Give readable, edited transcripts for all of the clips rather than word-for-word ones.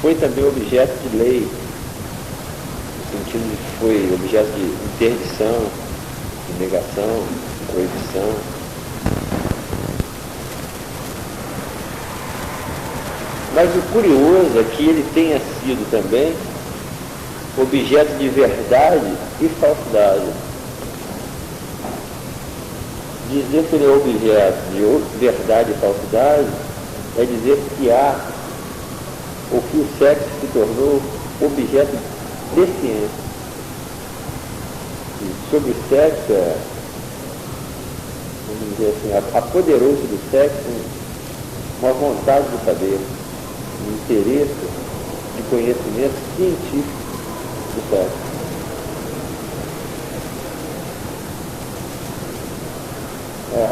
foi também objeto de lei, no sentido de que foi objeto de interdição, de negação, de proibição. Mas o curioso é que ele tenha sido também objeto de verdade e falsidade. Dizer que ele é objeto de verdade e falsidade é dizer que há, ou que o sexo se tornou objeto de ciência. E sobre o sexo, vamos dizer assim, apoderou-se do sexo uma vontade de saber, um interesse de conhecimento científico do sexo.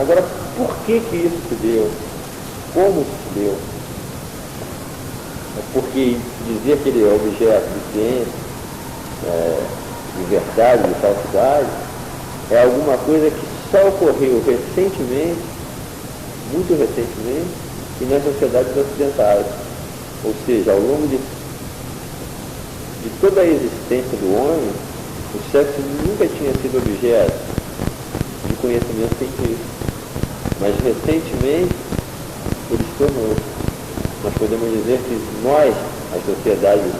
Agora, por que isso se deu? Como se deu? Porque dizer que ele é objeto de ciência, de verdade, de falsidade, é alguma coisa que só ocorreu recentemente, muito recentemente, e nas sociedades ocidentais. Ou seja, ao longo de toda a existência do homem, o sexo nunca tinha sido objeto de conhecimento científico. Mas recentemente ele se tornou. Nós podemos dizer que nós, as sociedades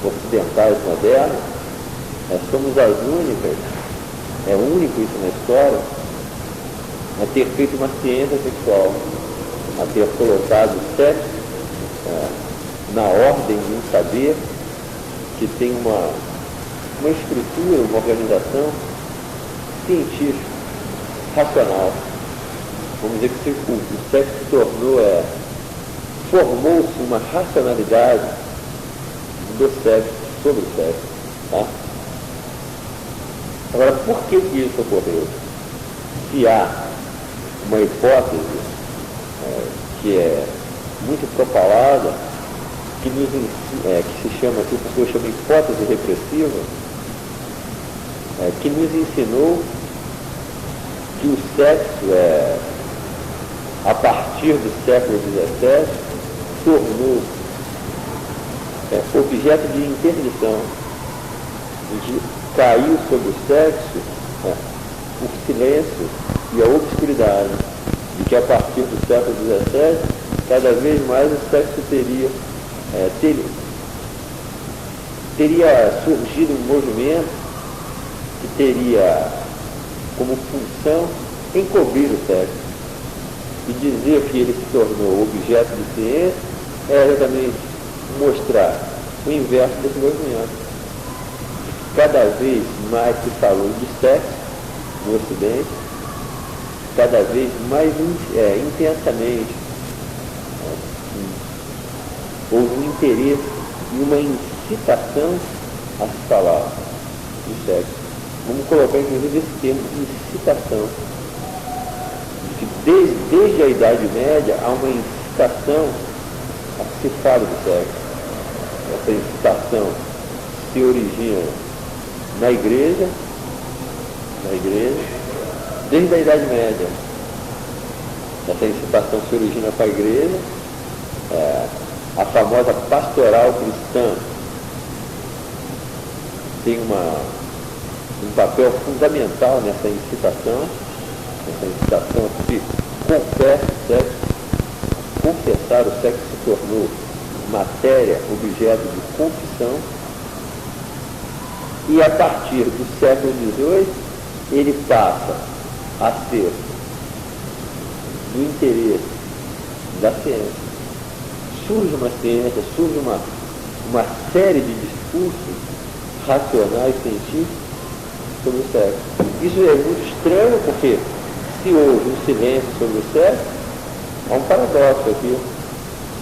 ocidentais modernas, somos as únicas, é único isso na história, a ter feito uma ciência sexual, a ter colocado o sexo na ordem de um saber que tem uma estrutura, uma organização científica, racional. Vamos dizer que o sexo se tornou, formou-se uma racionalidade do sexo, sobre o sexo. Tá? Agora, por que isso ocorreu? Se há uma hipótese que é muito propalada, que se chama, que o professor chama hipótese repressiva, que nos ensinou que o sexo a partir do século XVII, tornou objeto de interdição, de caiu sobre o sexo o silêncio e a obscuridade, de que a partir do século XVII, cada vez mais o sexo teria surgido um movimento que teria como função encobrir o sexo. E dizer que ele se tornou objeto de ciência é exatamente mostrar o inverso desse movimento. Cada vez mais se falou de sexo no Ocidente, cada vez mais intensamente houve um interesse e uma incitação a se falar de sexo. Vamos colocar inclusive esse termo, incitação. Desde a Idade Média há uma incitação a que se fale do sexo. Essa incitação se origina na igreja, desde a Idade Média. Essa incitação se origina para a igreja, a famosa pastoral cristã tem um papel fundamental nessa incitação que confessa o sexo. Confessar o sexo se tornou matéria, objeto de confissão, e a partir do século XVIII ele passa a ser do interesse da ciência. Surge uma ciência, surge uma série de discursos racionais, científicos sobre o sexo. Isso é muito estranho porque se houve um silêncio sobre o sexo, há um paradoxo aqui.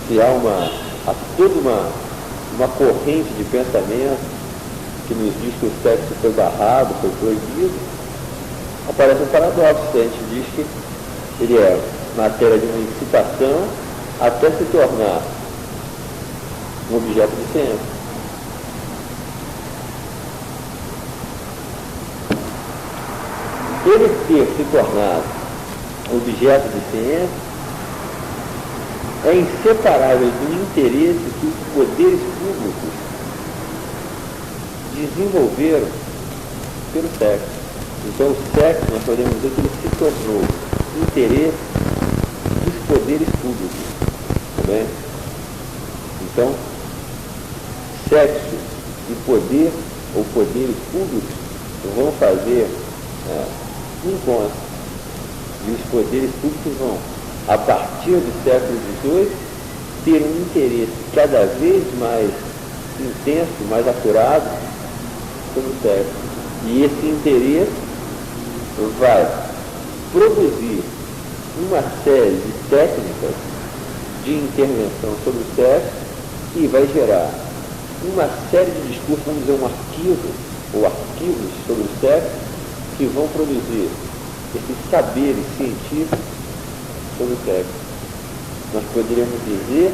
Se há toda uma corrente de pensamento que nos diz que o sexo foi barrado, foi proibido, aparece um paradoxo. A gente diz que ele é matéria de uma incitação até se tornar um objeto de ciência. Ele ter se tornado objeto de ciência é inseparável do interesse que os poderes públicos desenvolveram pelo sexo. Então, o sexo, nós podemos dizer que ele se tornou interesse dos poderes públicos. Tá bem? Então, sexo e poder, ou poderes públicos, vão fazer encontro. E os poderes públicos vão, a partir do século XVIII, ter um interesse cada vez mais intenso, mais apurado sobre o sexo. E esse interesse vai produzir uma série de técnicas de intervenção sobre o sexo e vai gerar uma série de discursos, vamos dizer, um arquivo, ou arquivos sobre o sexo, que vão produzir esses saberes científicos sobre o sexo. Nós poderíamos dizer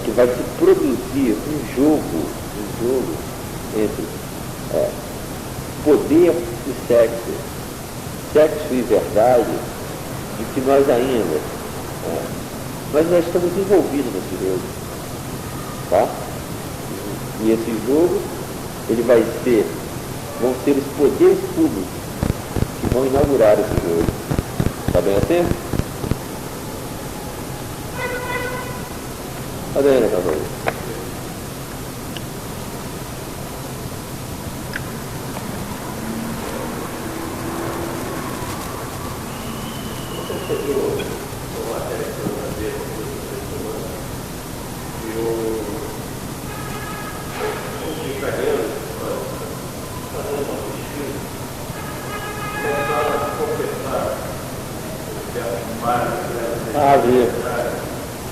que vai se produzir um jogo entre poder e sexo e verdade, de que nós ainda, mas nós estamos envolvidos nesse jogo, tá? E esse jogo, ele vão ser os poderes públicos que vão inaugurar esse jogo. Tá bem assim? Tá bem, né, Cavalo?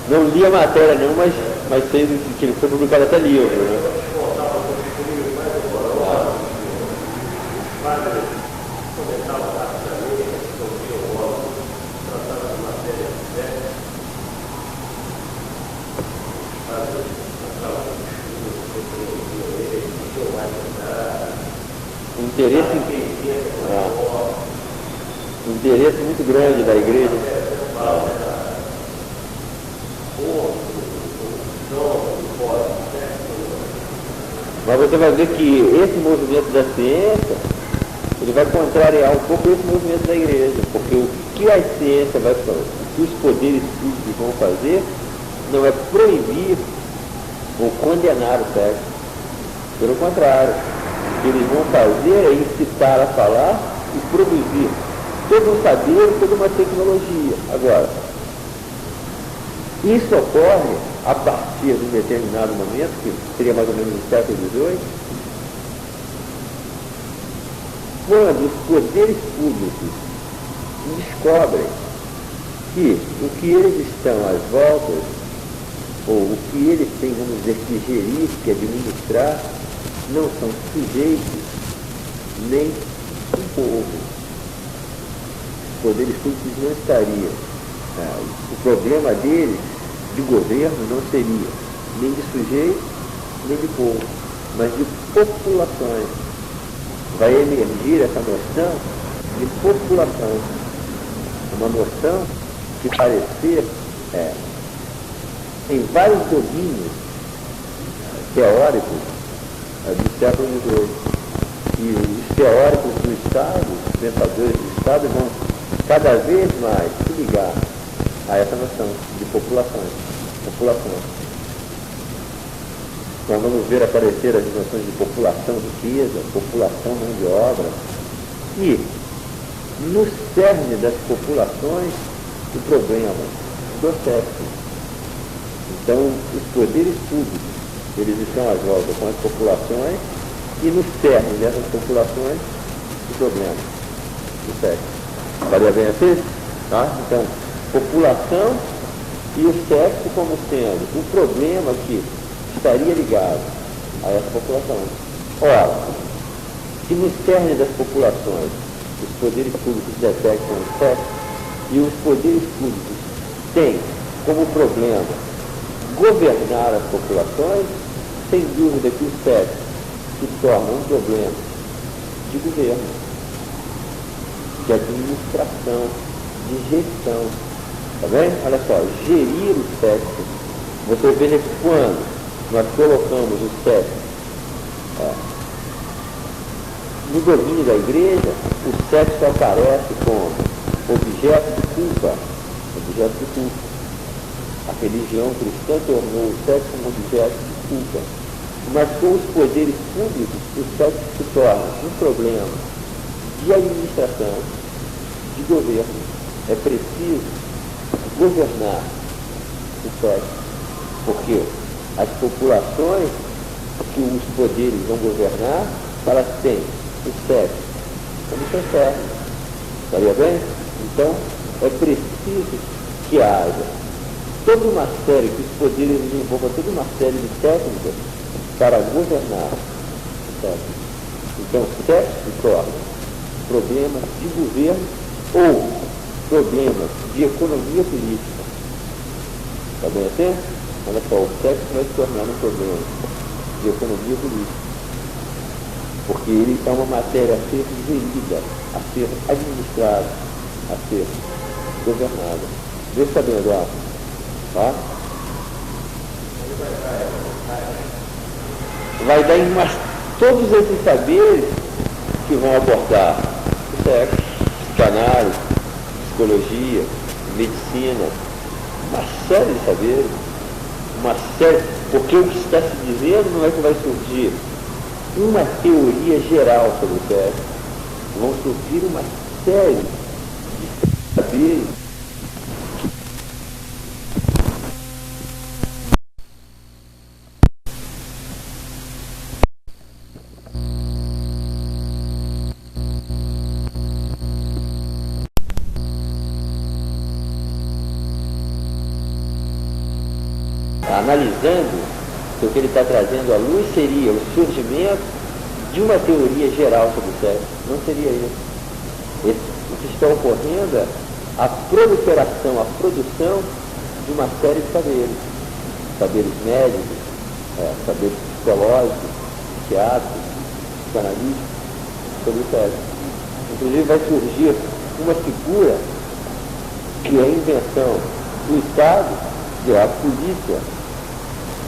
Não li a matéria não, mas sei que ele foi publicado até livro, né? Um interesse muito grande da igreja. Mas você vai ver que esse movimento da ciência, ele vai contrariar um pouco esse movimento da igreja, porque o que a ciência vai fazer, o que os poderes públicos vão fazer, não é proibir ou condenar o sexo. Pelo contrário, o que eles vão fazer é incitar a falar e produzir todo um saber, toda uma tecnologia. Agora, isso ocorre a partir de um determinado momento, que seria mais ou menos no século XVIII, quando os poderes públicos descobrem que o que eles estão às voltas, ou o que eles têm, vamos dizer, que gerir, que administrar, não são sujeitos nem um povo. Os poderes públicos não estariam. O problema deles de governo não seria nem de sujeito, nem de povo, mas de populações. Vai emergir essa noção de população. Uma noção que parecer em vários domínios teóricos do século XVIII. E os teóricos do Estado, os pensadores do Estado, vão cada vez mais se ligar a essa noção de populações. Nós vamos ver aparecer as noções de população riqueza, população mão de obra. E no cerne das populações, o problema do sexo. Então, os poderes públicos, eles estão às voltas com as populações, e no cerne dessas populações, o problema do sexo. Faria bem assim? Tá? Então, população e o sexo como sendo o problema que estaria ligado a essa população. Ora, se no cerne das populações os poderes públicos detectam o sexo e os poderes públicos têm como problema governar as populações, sem dúvida que o sexo se torna um problema de governo, de administração, de gestão. Tá bem? Olha só, gerir o sexo. Você veja que quando nós colocamos o sexo no domínio da igreja, o sexo aparece como objeto de culpa. Objeto de culpa. A religião cristã tornou o sexo um objeto de culpa. Mas com os poderes públicos, o sexo se torna um problema de administração, de governo. É preciso governar o sexo, porque as populações que os poderes vão governar, elas têm o sexo como seu servo. Estaria bem? Então, é preciso que haja toda uma série, que os poderes desenvolvam toda uma série de técnicas para governar o sexo. Então, o sexo se torna problemas de governo ou problemas de economia política. Está bem assim? Olha só, o sexo vai se tornar um problema de economia política, porque ele é uma matéria a ser gerida, a ser administrada, a ser governada. Vê se está bem, Eduardo. Tá? Vai dar em todos esses saberes que vão abordar o sexo, psicanálise, psicologia, medicina, uma série de saberes, uma série, porque o que está se dizendo não é que vai surgir uma teoria geral sobre o sexo, vão surgir uma série de saberes analisando, o que ele está trazendo à luz seria o surgimento de uma teoria geral sobre o sexo. Não seria isso. O que está ocorrendo é a proliferação, a produção de uma série de saberes. Saberes médicos, saberes psicológicos, psiquiátricos, psicanalíticos, sobre o sexo. Inclusive vai surgir uma figura que é a invenção do Estado, que é a polícia.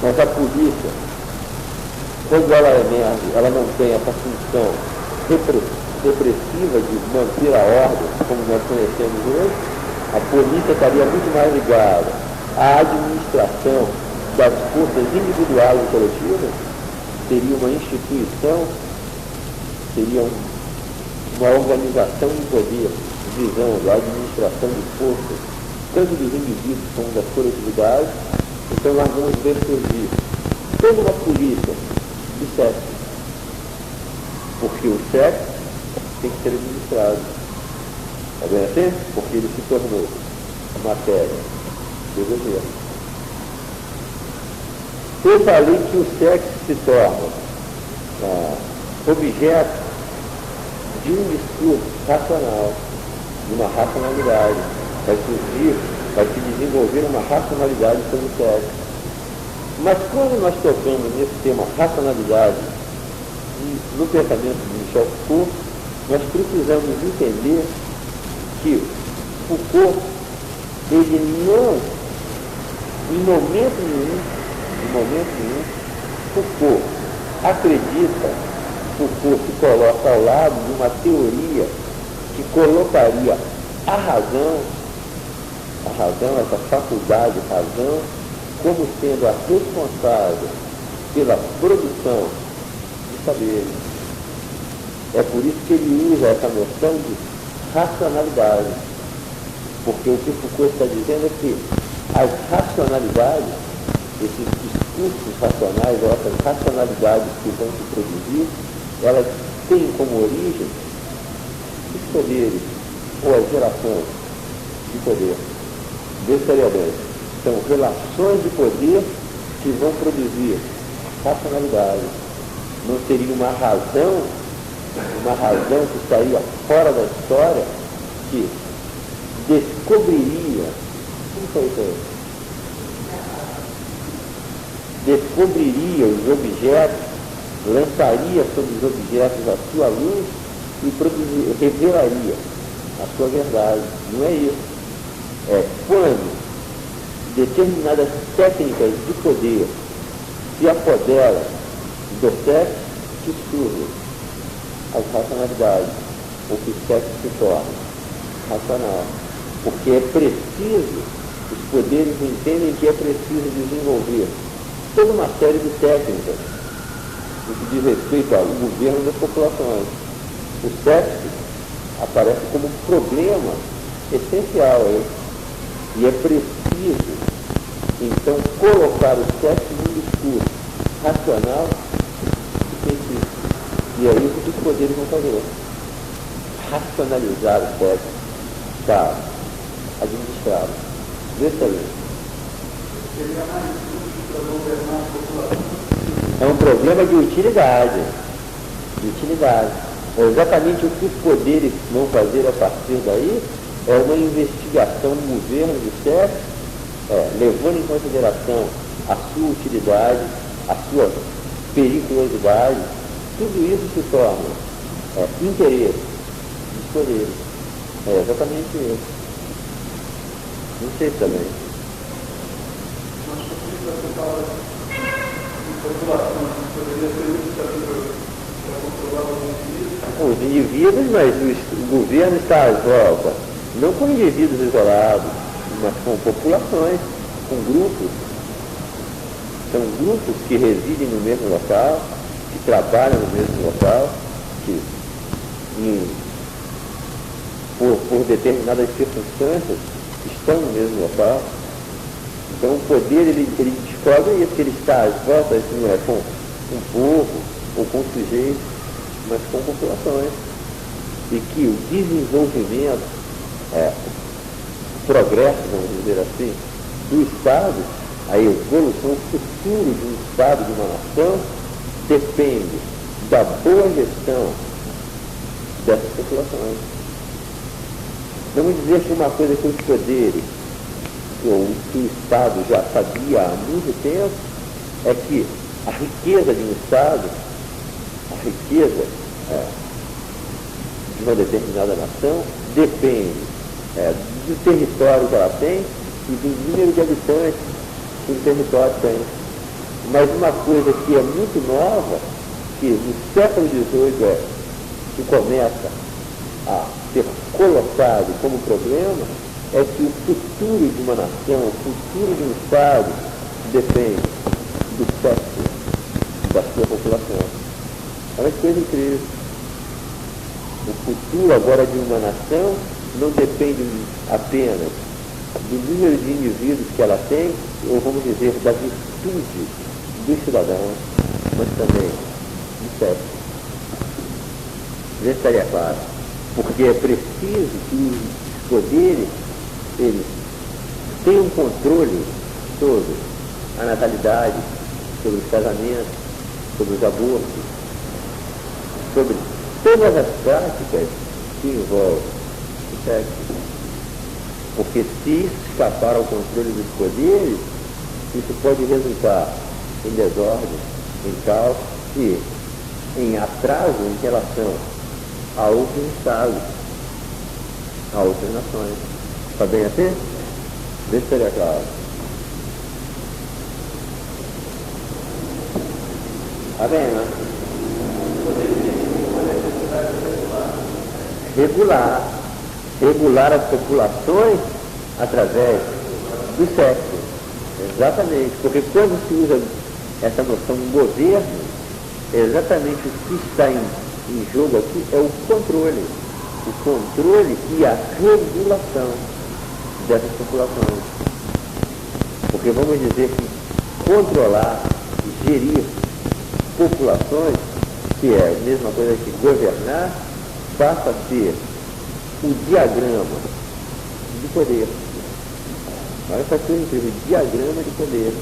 Mas a polícia, quando ela emerge, ela não tem essa função repressiva de manter a ordem, como nós conhecemos hoje, a polícia estaria muito mais ligada à administração das forças individuais e coletivas, seria uma instituição, seria uma organização de poder visando a administração de forças, tanto dos indivíduos como das coletividades. Então nós vamos ver surgir toda uma polícia de sexo, porque o sexo tem que ser administrado. Está bem assim? Porque ele se tornou matéria de governo. Eu falei que o sexo se torna objeto de um discurso racional, de uma racionalidade. Vai se desenvolver uma racionalidade sobre o sexo. Mas quando nós tocamos nesse tema racionalidade no pensamento de Michel Foucault, nós precisamos entender que Foucault, ele não, em momento nenhum, Foucault acredita, Foucault se coloca ao lado de uma teoria que colocaria a razão, essa faculdade razão, como sendo a responsável pela produção de saberes. É por isso que ele usa essa noção de racionalidade. Porque o que Foucault está dizendo é que as racionalidades, esses discursos racionais, essas racionalidades que vão se produzir, elas têm como origem os poderes ou as relações de poder. Veja bem, são relações de poder que vão produzir racionalidade. Não seria uma razão que estaria fora da história, que descobriria, como foi isso aí? Descobriria os objetos, lançaria sobre os objetos a sua luz e revelaria a sua verdade. Não é isso. Quando determinadas técnicas de poder se apoderam do sexo, que surge as racionalidades, ou que o sexo se torna racional. Porque é preciso, os poderes entendem que é preciso desenvolver toda uma série de técnicas no que diz respeito ao governo das populações. O sexo aparece como um problema essencial aí. E é preciso, então, colocar o sexo num discurso racional e científico. E é isso que os poderes vão fazer. Racionalizar o sexo para administrá-lo. Vê se é um problema de utilidade. De utilidade. Exatamente o que os poderes vão fazer a partir daí é uma investigação no governo do sexo, levando em consideração a sua utilidade, a sua periculosidade. Tudo isso se torna interesse dos poderes. É exatamente isso. Não sei também. Os indivíduos, mas o governo está à volta, não com indivíduos isolados, mas com populações, com grupos. São grupos que residem no mesmo local, que trabalham no mesmo local, que por determinadas circunstâncias estão no mesmo local. Então o poder, ele descobre isso, que ele está às voltas, não é com um povo ou com sujeitos, mas com populações. E que o desenvolvimento, o progresso, vamos dizer assim, do Estado, a evolução, o futuro de um Estado, de uma nação, depende da boa gestão dessas populações. Vamos dizer que uma coisa que os poderes, ou que o Estado já sabia há muito tempo, é que a riqueza de um Estado, a riqueza de uma determinada nação, depende do território que ela tem e do número de habitantes que o território tem. Mas uma coisa que é muito nova, que no século XVIII que começa a ser colocado como problema, é que o futuro de uma nação, o futuro de um Estado, depende do sexo da sua população. É uma coisa incrível. O futuro agora de uma nação não depende apenas do número de indivíduos que ela tem, ou vamos dizer, da virtude dos cidadãos, mas também do sexo. Já estaria claro. Porque é preciso que os poderes, eles tenham um controle sobre a natalidade, sobre os casamentos, sobre os abortos, sobre todas as práticas que envolvem o sexo. Porque se isso escapar ao controle dos poderes, isso pode resultar em desordem, em caos e em atraso em relação a outros estados, a outras nações. Está bem assim? Vê se seria claro. Está bem, né? Regular as populações através do sexo. Exatamente, porque quando se usa essa noção de governo, exatamente o que está em jogo aqui é o controle e a regulação dessas populações. Porque vamos dizer que controlar, gerir populações, que é a mesma coisa que governar, passa a ser o diagrama de poder. Olha essa coisa incrível, diagrama de poder.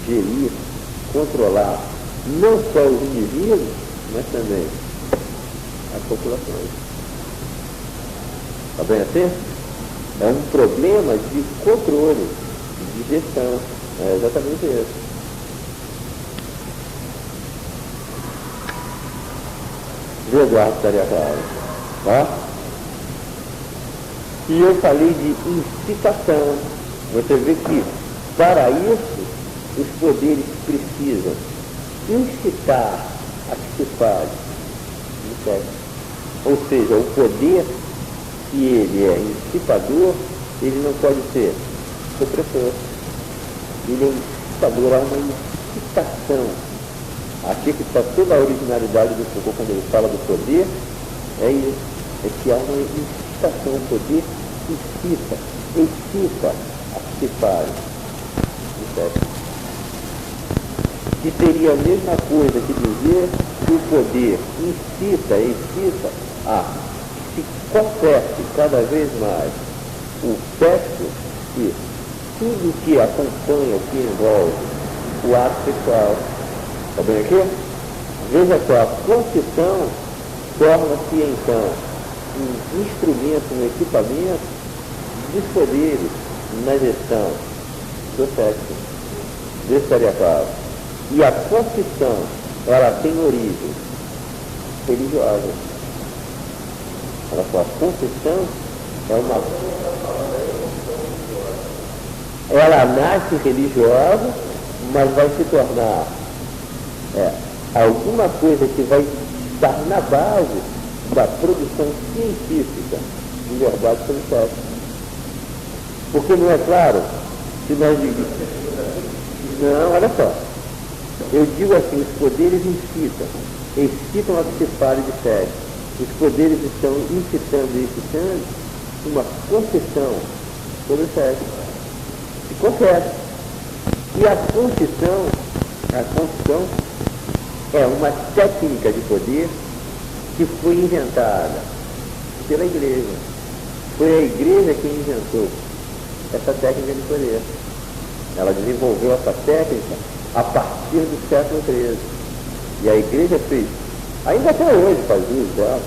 Gerir, controlar, não só os indivíduos, mas também as populações. Está bem assim? É um problema de controle, de gestão. É exatamente isso. O Eduardo estaria claro. Tá? E eu falei de incitação. Você vê que, para isso, os poderes precisam incitar a que se fale no sexo. Ou seja, o poder, se ele é incitador, ele não pode ser opressor. Ele é incitador, há uma incitação. Aqui que está toda a originalidade do Foucault quando ele fala do poder, é isso, é que há uma incitação, o poder excita a que se fale no sexo. Que seria a mesma coisa que dizer que o poder excita a que se confesse cada vez mais o sexo, que tudo que acompanha, que envolve o ato sexual. Está bem aqui? Veja só, a confissão torna-se então um instrumento, um equipamento dos poderes na gestão do sexo. Isso estaria claro. E a confissão, ela tem origem religiosa. Olha só, a confissão é uma... Ela nasce religiosa, mas vai se tornar alguma coisa que vai estar na base da produção científica de verdade sobre o sexo. Porque não é claro, se nós digamos... Não, olha só. Eu digo assim, os poderes excitam a que se fale de sexo. Os poderes estão incitando e excitando uma confissão sobre o sexo. Se confessa. E a confissão é uma técnica de poder que foi inventada pela igreja. Foi a igreja quem inventou essa técnica de poder. Ela desenvolveu essa técnica a partir do século XIII. E a igreja fez, ainda até hoje faz uso dela,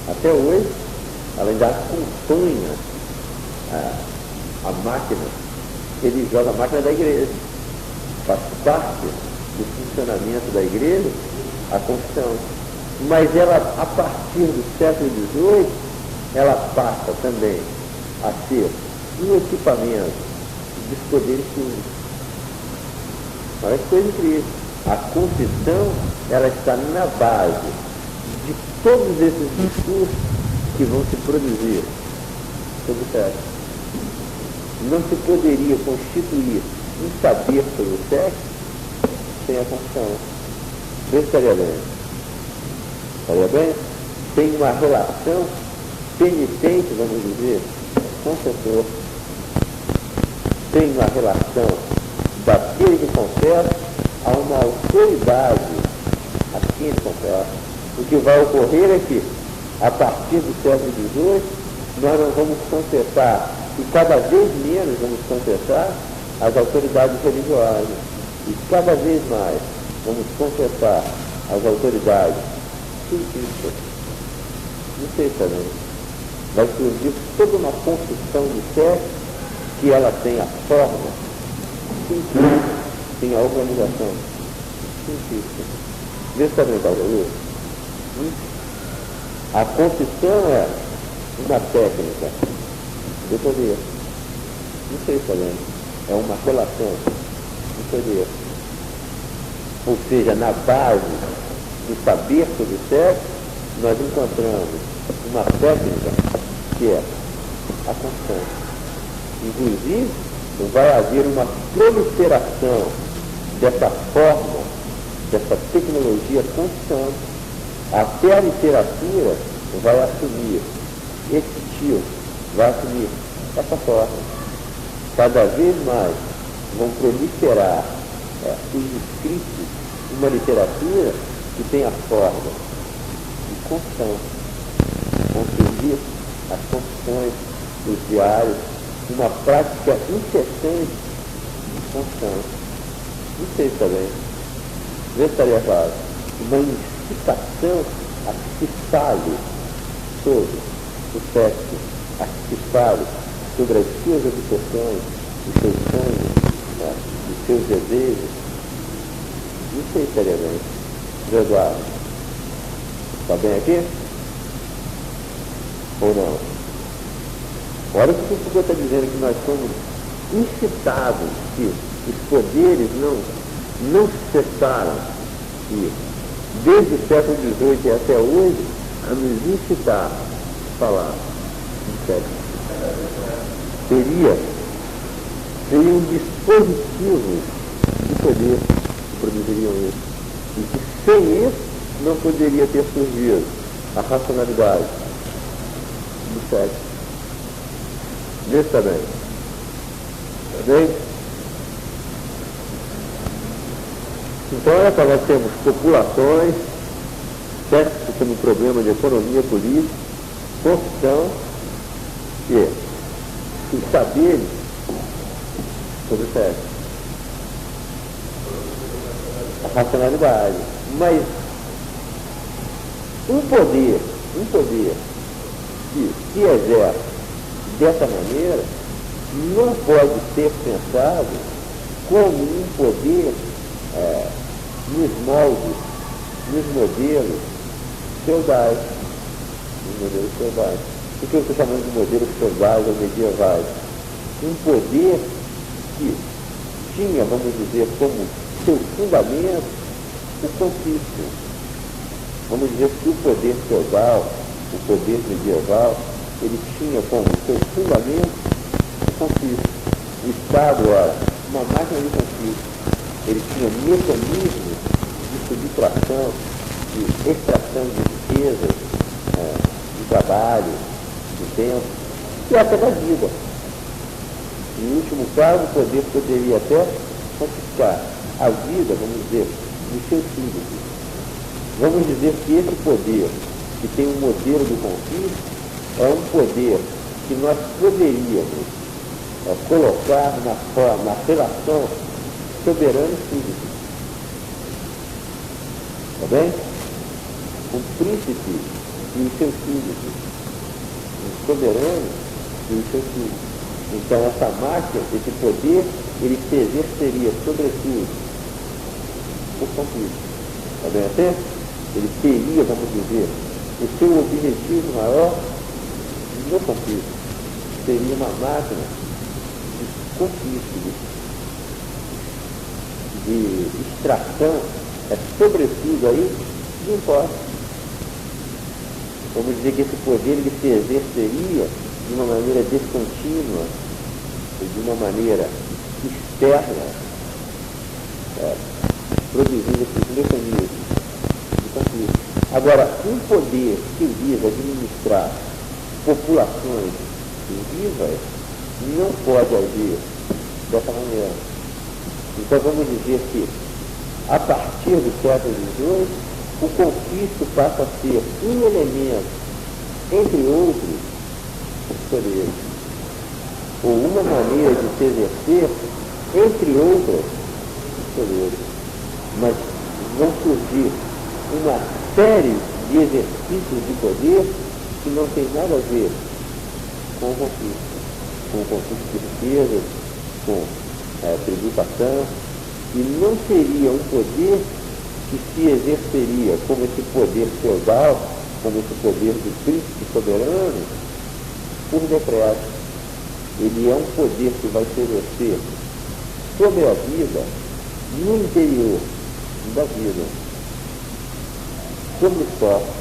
até hoje ela ainda acompanha a máquina religiosa, a máquina da igreja. Faz parte do funcionamento da igreja a confissão. Mas ela, a partir do século XVIII, ela passa também a ser um equipamento dos poderes públicos. Olha que coisa incrível. A confissão, ela está na base de todos esses discursos que vão se produzir sobre o sexo. Não se poderia constituir um saber sobre o sexo sem a confissão. Vê se estaria bem. Estaria bem? Tem uma relação penitente, vamos dizer, com o confessor. Tem uma relação daquele que confessa a uma autoridade a quem ele confessa. O que vai ocorrer é que, a partir do século XVIII, nós não vamos confessar, e cada vez menos vamos confessar as autoridades religiosas, e cada vez mais vamos confessar as autoridades científicas. Não sei também. Vai surgir toda uma construção do sexo que ela tem a forma científica, tem a organização científica. Vê se também está ouvindo? A confissão é uma técnica de poder. Não sei se também. É uma relação de poder. Ou seja, na base do saber sobre o sexo, nós encontramos uma técnica que é a confissão. Inclusive, vai haver uma proliferação dessa forma, dessa tecnologia confissão. Até a literatura vai assumir esse tipo, vai assumir essa forma. Cada vez mais vão proliferar os escritos de uma literatura que tem a forma de confissão. Vão surgir as confissões, os diários, uma prática incessante de confissão. Não sei se está bem. Vê se estaria claro. Uma incitação a que se fale sobre o sexo, a que se fale sobre as suas obsessões, os seus sonhos, os seus desejos. Não sei se estaria bem. Zé Eduardo, está bem aqui? Ou não? Olha o que o Foucault está dizendo, que nós somos incitados, que os poderes não cessaram, e desde o século XVIII e até hoje, a nos incitar a falar de sexo. Seriam dispositivos de poder que produziriam isso. E que sem isso não poderia ter surgido a racionalidade do sexo. Nesse também. Tá bem? Então, olha só, nós temos populações, sexo como problema de economia política, corrupção e os saberes sobre o sexo. A racionalidade. Mas um poder que se exerce dessa maneira não pode ser pensado como um poder nos moldes, nos modelos feudais. O que eu estou chamando de modelos feudais ou medievais? Um poder que tinha, vamos dizer, como seu fundamento o confisco. Vamos dizer que o poder feudal, o poder medieval, ele tinha como seu fundamento o confisco. O Estado era uma máquina de confisco. Ele tinha mecanismos de subtração, de extração de riquezas, de trabalho, de tempo, e até da vida. Em último caso, o poder poderia até confiscar a vida, vamos dizer, dos seus filhos. Vamos dizer que esse poder, que tem um modelo do confisco, é um poder que nós poderíamos colocar na relação soberano e súdito. Está bem? O príncipe e os seus súditos. O soberano e os seus súditos. Então, essa máquina, esse poder, ele se exerceria, sobretudo, por confisco. Está bem assim? Ele teria, vamos dizer, o seu objetivo maior no confisco. Seria uma máquina de confisco, de extração, sobretudo aí, de impostos. Vamos dizer que esse poder ele se exerceria de uma maneira descontínua, de uma maneira externa, produzindo esses mecanismos de conflito. Agora, um poder que visa administrar populações vivas não pode agir dessa maneira. Então vamos dizer que, a partir do século XVIII, o confisco passa a ser um elemento, entre outros, poderes, ou uma maneira de se exercer, entre outras, poderes. Mas vão surgir uma série de exercícios de poder que não tem nada a ver com o confisco de riquezas, com tributação, e não seria um poder que se exerceria como esse poder feudal, como esse poder do príncipe soberano, por decreto. Ele é um poder que vai se exercer sobre a vida, no interior da vida, sobre os corpos.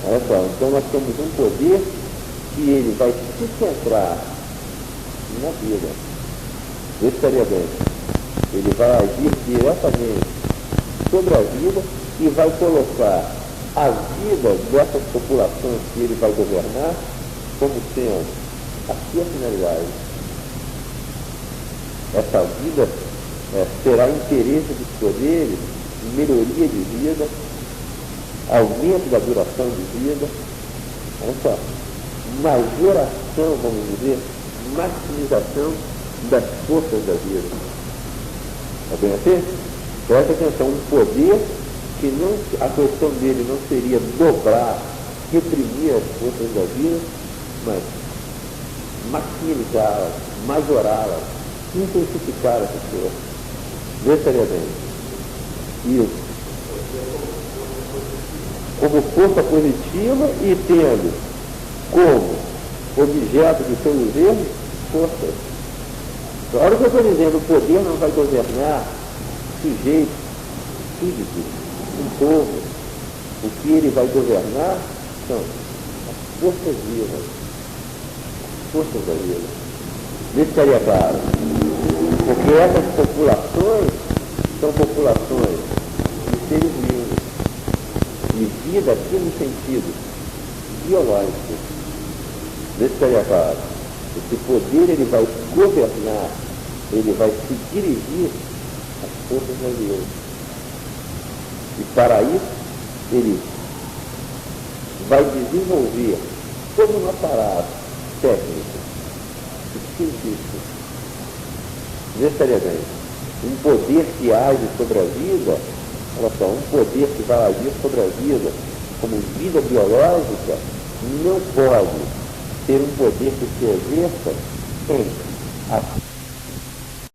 Olha só, então nós temos um poder que ele vai se centrar na vida. Esse estaria bem. Ele vai agir diretamente sobre a vida e vai colocar a vida dessas populações que ele vai governar como sendo a sua finalidade. Essa vida será interesse dos poderes, melhoria de vida, aumento da duração de vida, olha só, majoração, vamos dizer, maximização das forças da vida. Está bem assim? Presta atenção, um poder que não, a questão dele não seria dobrar, reprimir as forças da vida, mas maximizá-las, majorá-las, intensificar essas forças. Vê se seria bem. Isso. Como força positiva e tendo como objeto do seu governo, forças. A hora que eu estou dizendo o poder não vai governar sujeitos, súditos, um povo, o que ele vai governar são as forças vivas, as forças da vida. Isso ficaria claro. Porque essas populações são populações de seres vivos, de vida aqui no sentido biológico. Isso ficaria claro. Esse poder ele vai governar, ele vai se dirigir às forças da vida. E para isso, ele vai desenvolver todo um aparato técnico e científico. Necessariamente. Um poder que age sobre a vida, olha só, um poder que vai agir sobre a vida como vida biológica, não pode ter um poder que se exerça em